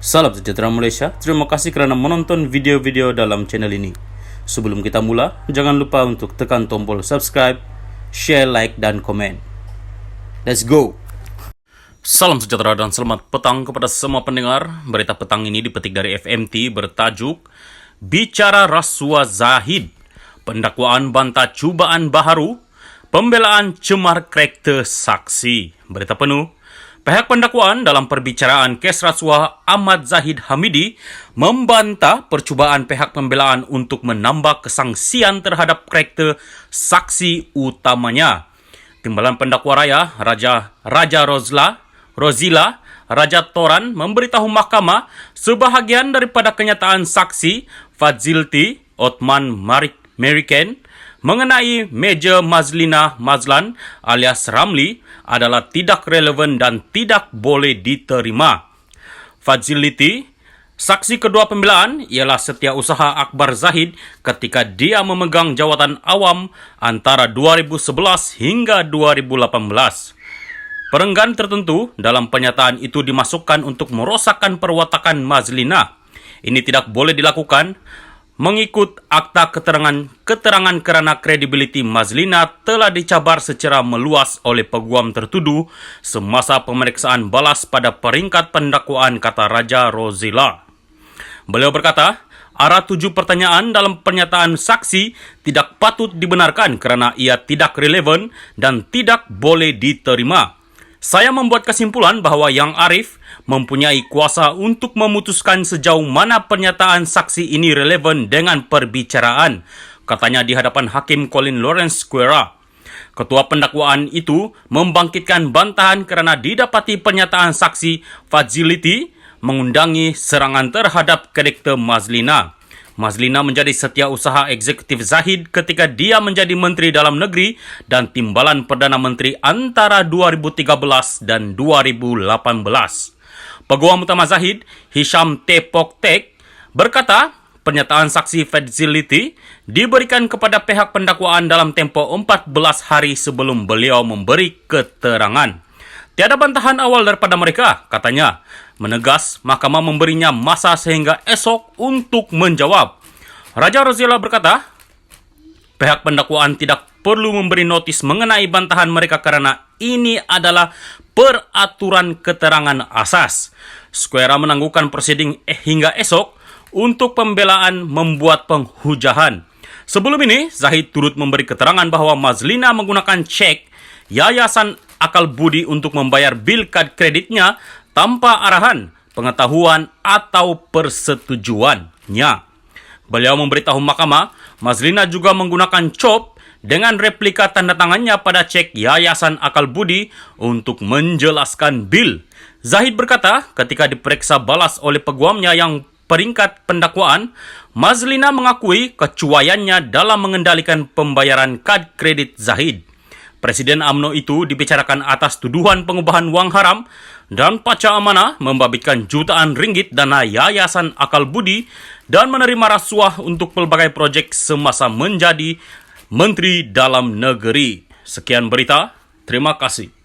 Salam sejahtera Malaysia, terima kasih kerana menonton video-video dalam channel ini. Sebelum kita mula, jangan lupa untuk tekan tombol subscribe, share, like, dan komen. Let's go! Salam sejahtera dan selamat petang kepada semua pendengar. Berita petang ini dipetik dari FMT bertajuk Bicara Rasuah Zahid, Pendakwaan Bantah Cubaan Baharu, Pembelaan Cemar Karakter Saksi. Berita penuh. Pihak pendakwaan dalam perbicaraan kes rasuah Ahmad Zahid Hamidi membantah percubaan pihak pembelaan untuk menambah kesangsian terhadap karakter saksi utamanya. Timbalan pendakwa raya Raja Rozila Raja Toran memberitahu mahkamah sebahagian daripada kenyataan saksi Fadzilti Othman Meriken mengenai Meja Mazlina Mazlan alias Ramli adalah tidak relevan dan tidak boleh diterima. Fadzilti, saksi kedua pembelaan ialah Setiausaha Akbar Zahid ketika dia memegang jawatan awam antara 2011 hingga 2018. Perenggan tertentu dalam pernyataan itu dimasukkan untuk merosakkan perwatakan Mazlina. Ini tidak boleh dilakukan mengikut akta keterangan kerana kredibiliti Mazlina telah dicabar secara meluas oleh peguam tertuduh semasa pemeriksaan balas pada peringkat pendakwaan, kata Raja Rozila. Beliau berkata, arah 7 pertanyaan dalam pernyataan saksi tidak patut dibenarkan kerana ia tidak relevan dan tidak boleh diterima. Saya membuat kesimpulan bahawa Yang Arif mempunyai kuasa untuk memutuskan sejauh mana pernyataan saksi ini relevan dengan perbicaraan, katanya di hadapan Hakim Colin Lawrence Square. Ketua pendakwaan itu membangkitkan bantahan kerana didapati pernyataan saksi Fadzilti mengundangi serangan terhadap karakter Mazlina. Mazlina menjadi setiausaha eksekutif Zahid ketika dia menjadi Menteri Dalam Negeri dan Timbalan Perdana Menteri antara 2013 dan 2018. Peguam utama Zahid, Hisham T. Poktek, berkata pernyataan saksi Fadzilti diberikan kepada pihak pendakwaan dalam tempoh 14 hari sebelum beliau memberi keterangan. Tiada bantahan awal daripada mereka, katanya. Menegas, mahkamah memberinya masa sehingga esok untuk menjawab. Raja Rozila berkata, pihak pendakwaan tidak perlu memberi notis mengenai bantahan mereka kerana ini adalah peraturan keterangan asas. Square menangguhkan prosiding hingga esok untuk pembelaan membuat penghujahan. Sebelum ini, Zahid turut memberi keterangan bahawa Mazlina menggunakan cek Yayasan Akal Budi untuk membayar bil kad kreditnya tanpa arahan, pengetahuan atau persetujuannya. Beliau memberitahu mahkamah, Mazlina juga menggunakan cop dengan replika tanda tangannya pada cek Yayasan Akal Budi untuk menjelaskan bil. Zahid berkata ketika diperiksa balas oleh peguamnya yang peringkat pendakwaan, Mazlina mengakui kecuaiannya dalam mengendalikan pembayaran kad kredit Zahid. Presiden UMNO itu dibicarakan atas tuduhan pengubahan wang haram dan paca amanah membabitkan jutaan ringgit dana Yayasan Akal Budi dan menerima rasuah untuk pelbagai projek semasa menjadi Menteri Dalam Negeri. Sekian berita, terima kasih.